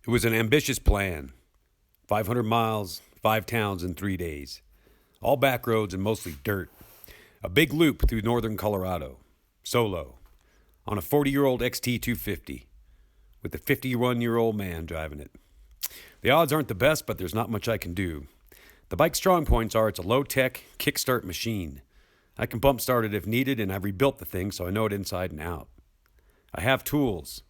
It was an ambitious plan. 500 miles, 5 towns in 3 days. All back roads and mostly dirt. A big loop through northern Colorado. Solo. On a 40-year-old XT250. With a 51-year-old man driving it. The odds aren't the best, but there's not much I can do. The bike's strong points are it's a low-tech kickstart machine. I can bump start it if needed, and I've rebuilt the thing so I know it inside and out. I have tools.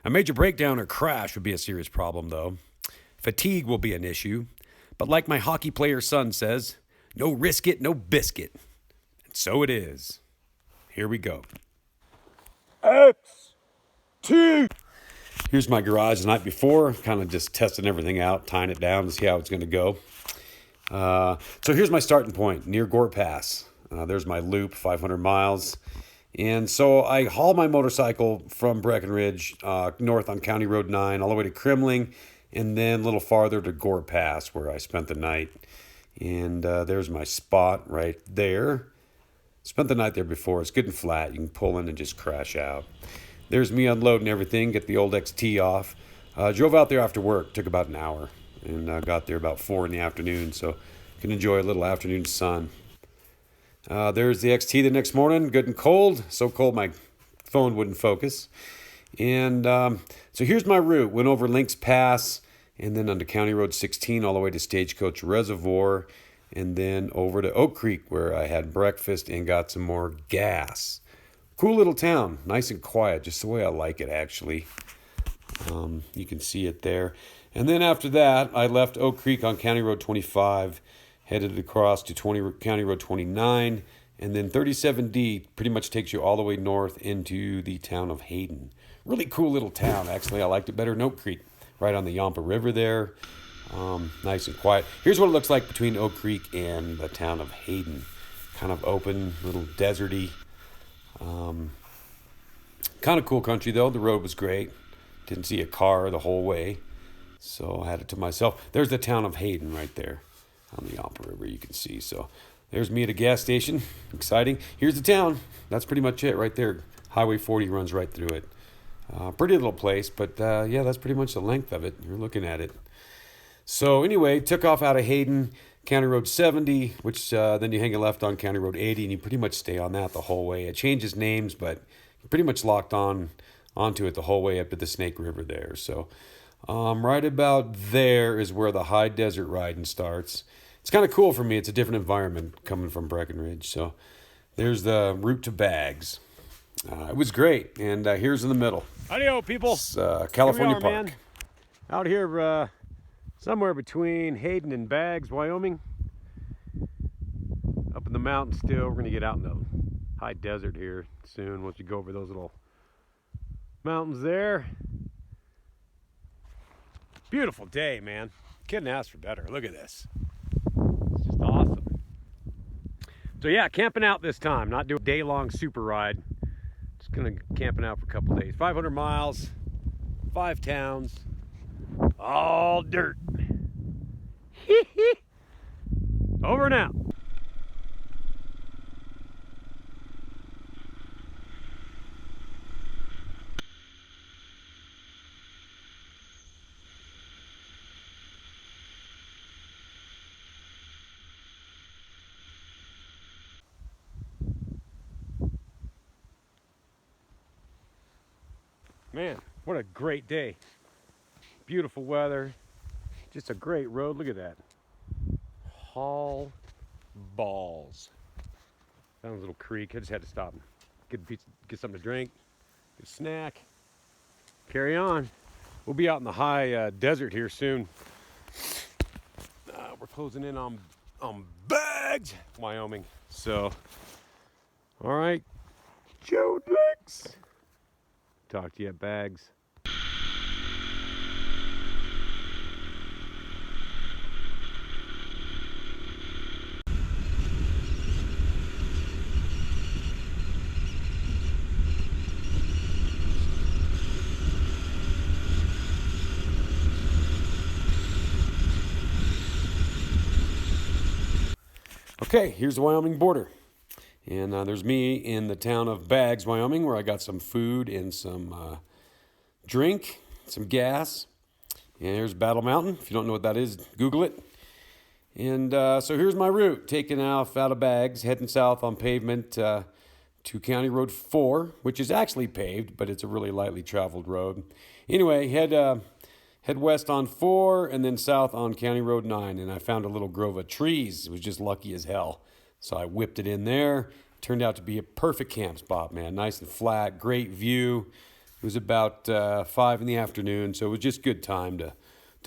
A major breakdown or crash would be a serious problem, though. Fatigue will be an issue. But like my hockey player son says, no risk it, no biscuit. And so it is. Here we go. X2. Here's my garage the night before. Kind of just testing everything out, tying it down to see how it's going to go. So here's my starting point, near Gore Pass. There's my loop, 500 miles. And so I haul my motorcycle from Breckenridge, north on County Road 9, all the way to Kremling, and then a little farther to Gore Pass, where I spent the night. And there's my spot right there. Spent the night there before. It's good and flat. You can pull in and just crash out. There's me unloading everything, get the old XT off. Drove out there after work. Took about an hour. And got there about 4 in the afternoon, so can enjoy a little afternoon sun. There's the XT the next morning, good and cold. So cold my phone wouldn't focus. And so here's my route. Went over Lynx Pass and then onto County Road 16 all the way to Stagecoach Reservoir and then over to Oak Creek where I had breakfast and got some more gas. Cool little town, nice and quiet, just the way I like it actually. You can see it there. And then after that, I left Oak Creek on County Road 25, headed across to County Road 29, and then 37D pretty much takes you all the way north into the town of Hayden. Really cool little town, actually. I liked it better than Oak Creek, right on the Yampa River there. Nice and quiet. Here's what it looks like between Oak Creek and the town of Hayden. Kind of open, little deserty. Kind of cool country, though. The road was great. Didn't see a car the whole way. So I had it to myself. There's the town of Hayden right there on the Yampa River, you can see. So there's me at a gas station. Exciting. Here's the town. That's pretty much it right there. Highway 40 runs right through it. Pretty little place, but yeah, that's pretty much the length of it. You're looking at it. So anyway, took off out of Hayden, County Road 70, which then you hang a left on County Road 80, and you pretty much stay on that the whole way. It changes names, but you're pretty much locked onto it the whole way up to the Snake River there. So right about there is where the high desert riding starts. It's kind of cool for me. It's a different environment coming from Breckenridge. So there's the route to Bags. It was great. And here's in the middle. Howdy-ho, people. It's, California Here we are, Park. man. Out here somewhere between Hayden and Bags, Wyoming. Up in the mountains still. We're going to get out in the high desert here soon once you go over those little mountains there. Beautiful day, man. Couldn't ask for better. Look at this. It's just awesome. So yeah, camping out this time. Not doing a day-long super ride. Just gonna camping out for a couple days. 500 miles, 5 towns, all dirt. Over and out. Man, what a great day. Beautiful weather. Just a great road. Look at that. Hall Balls. Found a little creek. I just had to stop and get something to drink, get a snack, carry on. We'll be out in the high desert here soon. We're closing in on Bags, Wyoming. So, all right, Joe Licks. Talk to you at Bags. Okay, here's the Wyoming border. And there's me in the town of Bags, Wyoming, where I got some food and some drink, some gas. And here's Battle Mountain. If you don't know what that is, Google it. And so here's my route, taking off out of Bags, heading south on pavement to County Road 4, which is actually paved, but it's a really lightly traveled road. Anyway, head west on 4 and then south on County Road 9, and I found a little grove of trees. It was just lucky as hell. So I whipped it in there. Turned out to be a perfect camp spot, man. Nice and flat, great view. It was about 5 in the afternoon, so it was just good time to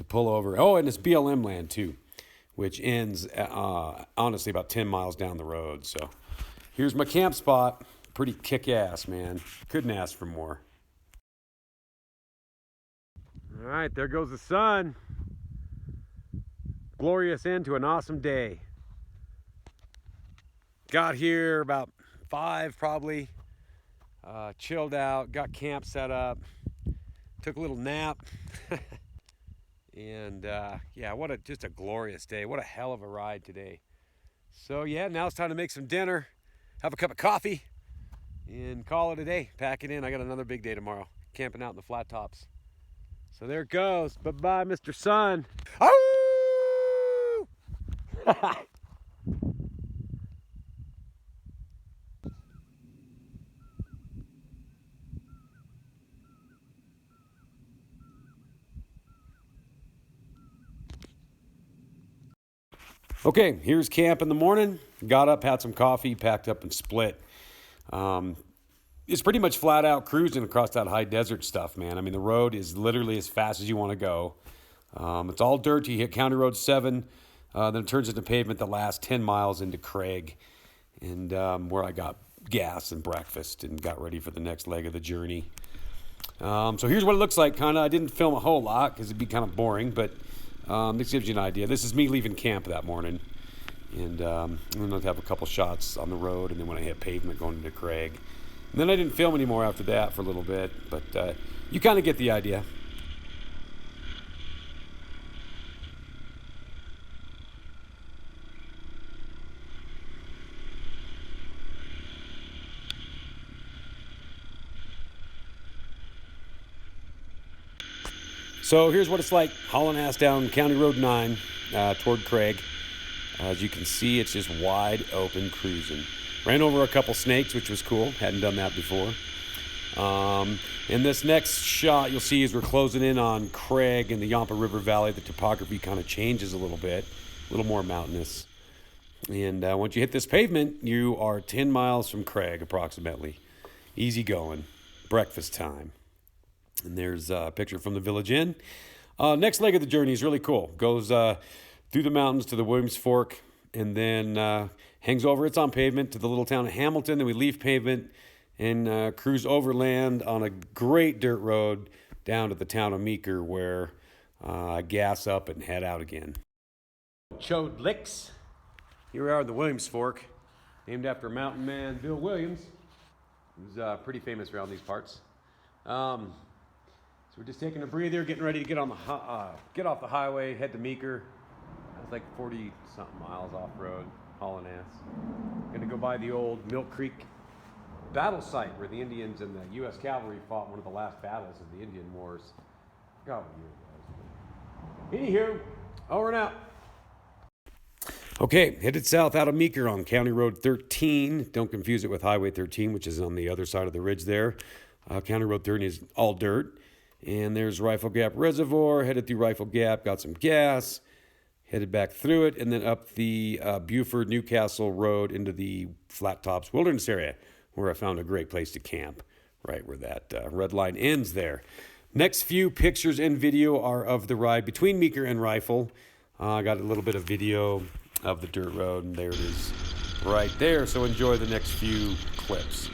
pull over. Oh, and it's BLM land too, which ends, honestly, about 10 miles down the road. So here's my camp spot. Pretty kick-ass, man. Couldn't ask for more. All right, there goes the sun. Glorious end to an awesome day. Got here about 5 probably. Chilled out, got camp set up, took a little nap. And yeah, just a glorious day. What a hell of a ride today. So yeah, now it's time to make some dinner, have a cup of coffee, and call it a day. Pack it in. I got another big day tomorrow, camping out in the flat tops. So there it goes. Bye-bye, Mr. Sun. Oh! Okay, here's camp in the morning. Got up, had some coffee, packed up and split. It's pretty much flat out cruising across that high desert stuff, man. I mean, the road is literally as fast as you want to go. It's all dirt. You hit County Road 7, then it turns into pavement the last 10 miles into Craig, and where I got gas and breakfast and got ready for the next leg of the journey. So here's what it looks like, kind of. I didn't film a whole lot because it'd be kind of boring, but this gives you an idea. This is me leaving camp that morning, and I'm going to have a couple shots on the road, and then when I hit pavement going into Craig. And then I didn't film anymore after that for a little bit, but you kind of get the idea. So here's what it's like hauling ass down County Road 9 toward Craig. As you can see, it's just wide open cruising. Ran over a couple snakes, which was cool. Hadn't done that before. In this next shot, you'll see as we're closing in on Craig and the Yampa River Valley, the topography kind of changes a little bit, a little more mountainous. And once you hit this pavement, you are 10 miles from Craig, approximately. Easy going. Breakfast time. And there's a picture from the Village Inn. Next leg of the journey is really cool. Goes through the mountains to the Williams Fork, and then hangs over. It's on pavement to the little town of Hamilton. Then we leave pavement and cruise overland on a great dirt road down to the town of Meeker, where I gas up and head out again. Chode Licks. Here we are in the Williams Fork, named after mountain man Bill Williams, who's pretty famous around these parts. So we're just taking a breather, getting ready to get on the get off the highway, head to Meeker. That's like 40-something miles off-road, hauling ass. Gonna go by the old Milk Creek battle site where the Indians and the U.S. Cavalry fought one of the last battles of the Indian Wars. I forgot what year it was. Anywho, over and out. Okay, headed south out of Meeker on County Road 13. Don't confuse it with Highway 13, which is on the other side of the ridge there. County Road 13 is all dirt. And there's Rifle Gap Reservoir. Headed through Rifle Gap, got some gas. Headed back through it, and then up the Buford Newcastle Road into the Flat Tops Wilderness area, where I found a great place to camp, right where that red line ends there. Next few pictures and video are of the ride between Meeker and Rifle. I got a little bit of video of the dirt road, and there it is right there. So enjoy the next few clips.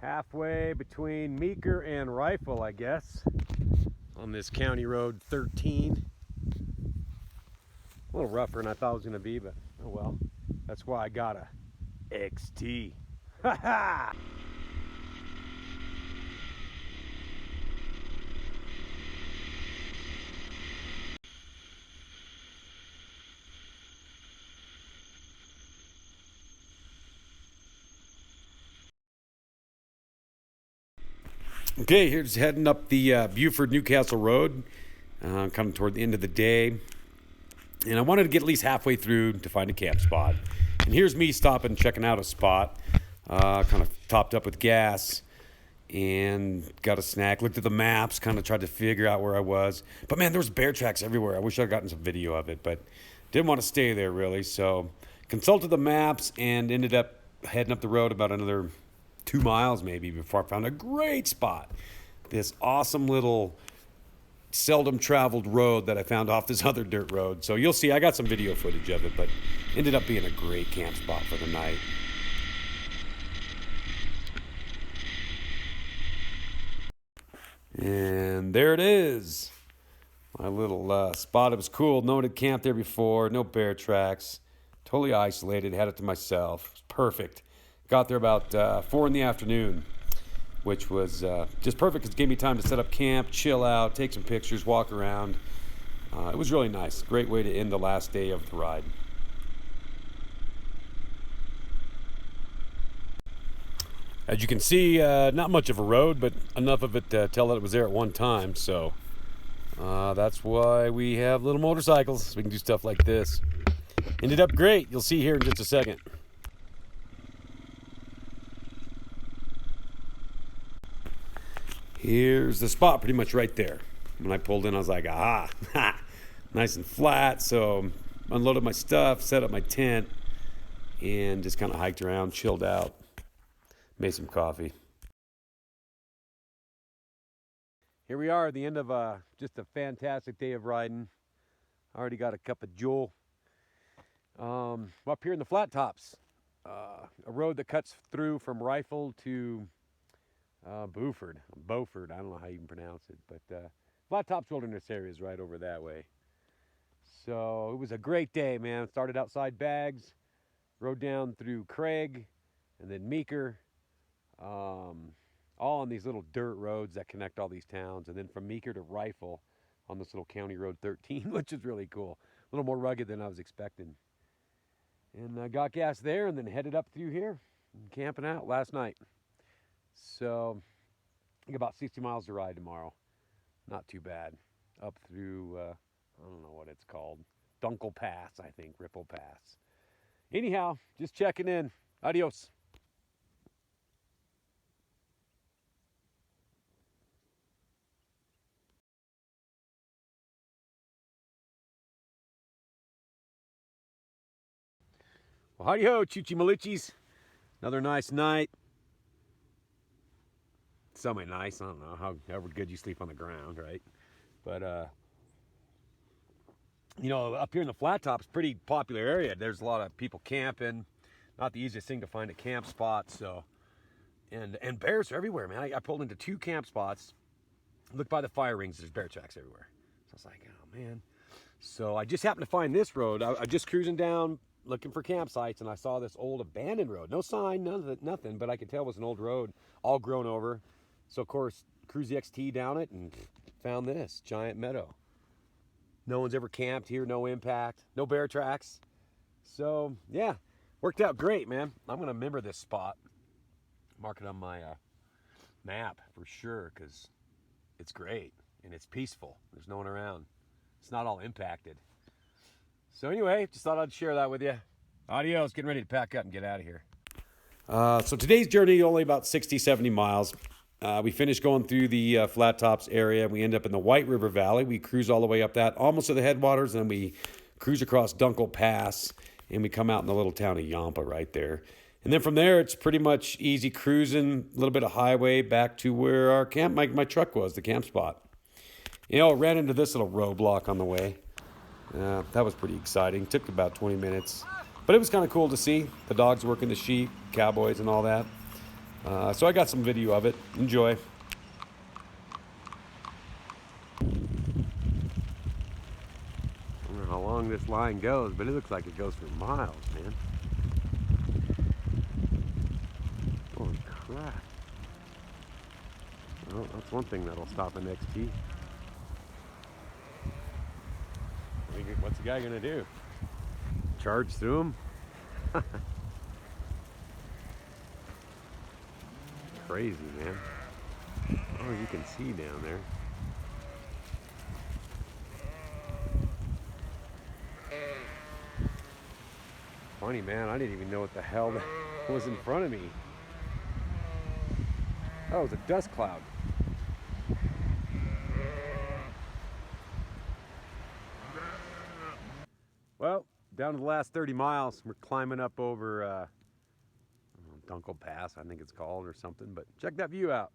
halfway between Meeker and Rifle, I guess, on this County Road 13. A little rougher than I thought it was going to be, but oh well. That's why I got a XT. Ha ha! Okay, here's heading up the Buford Newcastle Road, kind of toward the end of the day. And I wanted to get at least halfway through to find a camp spot. And here's me stopping, checking out a spot, kind of topped up with gas and got a snack. Looked at the maps, kind of tried to figure out where I was. But man, there was bear tracks everywhere. I wish I'd gotten some video of it, but didn't want to stay there really. So consulted the maps and ended up heading up the road about another 2 miles maybe before I found a great spot. This awesome little seldom traveled road that I found off this other dirt road. So you'll see, I got some video footage of it, but ended up being a great camp spot for the night. And there it is. My little spot. It was cool. No one had camped there before. No bear tracks. Totally isolated. Had it to myself. It was perfect. Got there about 4 in the afternoon, which was just perfect because it gave me time to set up camp, chill out, take some pictures, walk around. It was really nice. Great way to end the last day of the ride. As you can see, not much of a road, but enough of it to tell that it was there at one time. So that's why we have little motorcycles, so we can do stuff like this. Ended up great. You'll see here in just a second. Here's the spot, pretty much right there. When I pulled in, I was like, aha, nice and flat. So unloaded my stuff, set up my tent, and just kind of hiked around, chilled out, made some coffee. Here we are at the end of just a fantastic day of riding. I already got a cup of Joe. Up here in the flat tops, a road that cuts through from Rifle to Beaufort, I don't know how you can pronounce it, but Flat Tops Wilderness area is right over that way. So it was a great day, man. Started outside Bags, rode down through Craig, and then Meeker, all on these little dirt roads that connect all these towns, and then from Meeker to Rifle on this little County Road 13, which is really cool. A little more rugged than I was expecting. And I got gas there and then headed up through here, camping out last night. So I think about 60 miles to ride tomorrow. Not too bad. Up through, I don't know what it's called. Dunkel Pass, I think. Ripple Pass. Anyhow, just checking in. Adios. Well, howdy-ho, Choochie Malichis. Another nice night. Semi nice. I don't know however good you sleep on the ground, right? But you know, up here in the flat tops, pretty popular area. There's a lot of people camping. Not the easiest thing to find a camp spot. So, and bears are everywhere, man. I pulled into 2 camp spots. Looked by the fire rings. There's bear tracks everywhere. So I was like, oh man. So I just happened to find this road. I just cruising down, looking for campsites, and I saw this old abandoned road. No sign, nothing, but I could tell it was an old road, all grown over. So, of course, cruised the XT down it and found this giant meadow. No one's ever camped here, no impact, no bear tracks. So, yeah, worked out great, man. I'm going to remember this spot. Mark it on my map for sure because it's great and it's peaceful. There's no one around. It's not all impacted. So anyway, just thought I'd share that with you. Adios, getting ready to pack up and get out of here. So today's journey, only about 60, 70 miles. We finished going through the Flat Tops area. We end up in the White River Valley. We cruise all the way up that, almost to the headwaters, and then we cruise across Dunkel Pass, and we come out in the little town of Yampa right there. And then from there, it's pretty much easy cruising, a little bit of highway back to where our camp, my truck was, the camp spot. You know, ran into this little roadblock on the way. That was pretty exciting. Took about 20 minutes. But it was kind of cool to see the dogs working the sheep, cowboys and all that. So I got some video of it. Enjoy. I don't know how long this line goes, but it looks like it goes for miles, man. Holy crap. Well, that's one thing that'll stop an XT. What's the guy gonna do? Charge through him? Crazy, man. Oh, you can see down there. Funny, man, I didn't even know what the hell was in front of me. Oh, it was a dust cloud. Well, down to the last 30 miles. We're climbing up over Dunkel Pass, I think it's called, or something. But check that view out.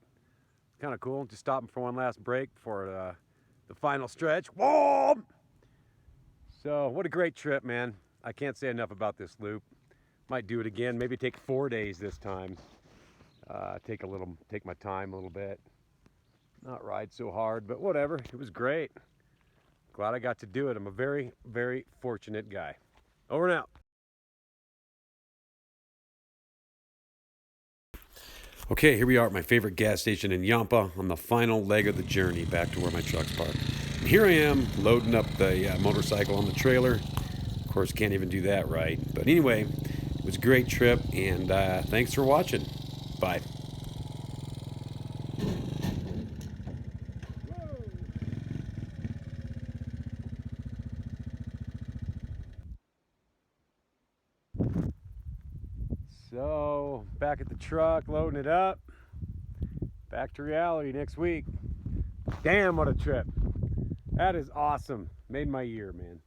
It's kind of cool. Just stopping for one last break before the final stretch. Whoa! So, what a great trip, man. I can't say enough about this loop. Might do it again. Maybe take 4 days this time. Take my time a little bit. Not ride so hard, but whatever. It was great. Glad I got to do it. I'm a very, very fortunate guy. Over and out. Okay, here we are at my favorite gas station in Yampa on the final leg of the journey back to where my truck's parked. And here I am loading up the motorcycle on the trailer. Of course, can't even do that right. But anyway, it was a great trip, and thanks for watching. Bye. So, back at the truck, loading it up. Back to reality next week. Damn, what a trip. That is awesome. Made my year, man.